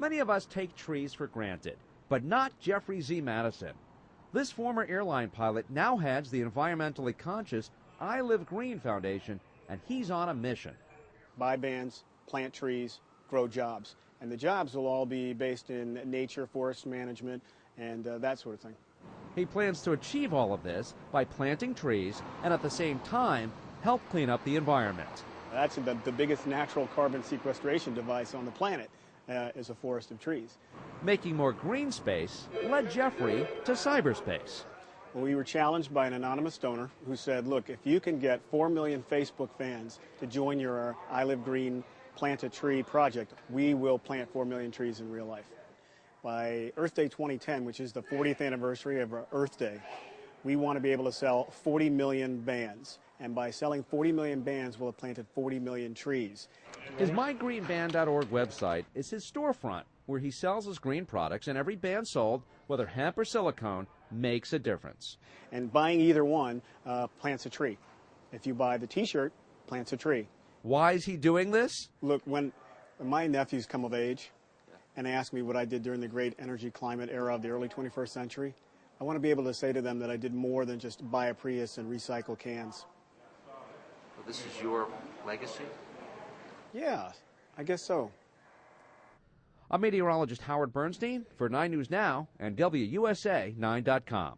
Many of us take trees for granted, but not Jeffrey Z. Madison. This former airline pilot now heads the environmentally conscious I Live Green Foundation, and he's on a mission. Buy bands, plant trees, grow jobs. And the jobs will all be based in nature, forest management, and that sort of thing. He plans to achieve all of this by planting trees and at the same time help clean up the environment. That's the biggest natural carbon sequestration device on the planet is a forest of trees. Making more green space led Jeffrey to cyberspace. Well, we were challenged by an anonymous donor who said, look, if you can get 4 million Facebook fans to join your I Live Green Plant a Tree project, we will plant 4 million trees in real life. By Earth Day 2010, which is the 40th anniversary of Earth Day, we want to be able to sell 40 million bands. And by selling 40 million bands, we'll have planted 40 million trees. His mygreenband.org website is his storefront, where he sells his green products, and every band sold, whether hemp or silicone, makes a difference. And buying either one plants a tree. If you buy the T-shirt, plants a tree. Why is he doing this? Look, when my nephews come of age and ask me what I did during the great energy climate era of the early 21st century, I want to be able to say to them that I did more than just buy a Prius and recycle cans. Well, this is your legacy? Yeah, I guess so. I'm meteorologist Howard Bernstein for 9 News Now and WUSA9.com.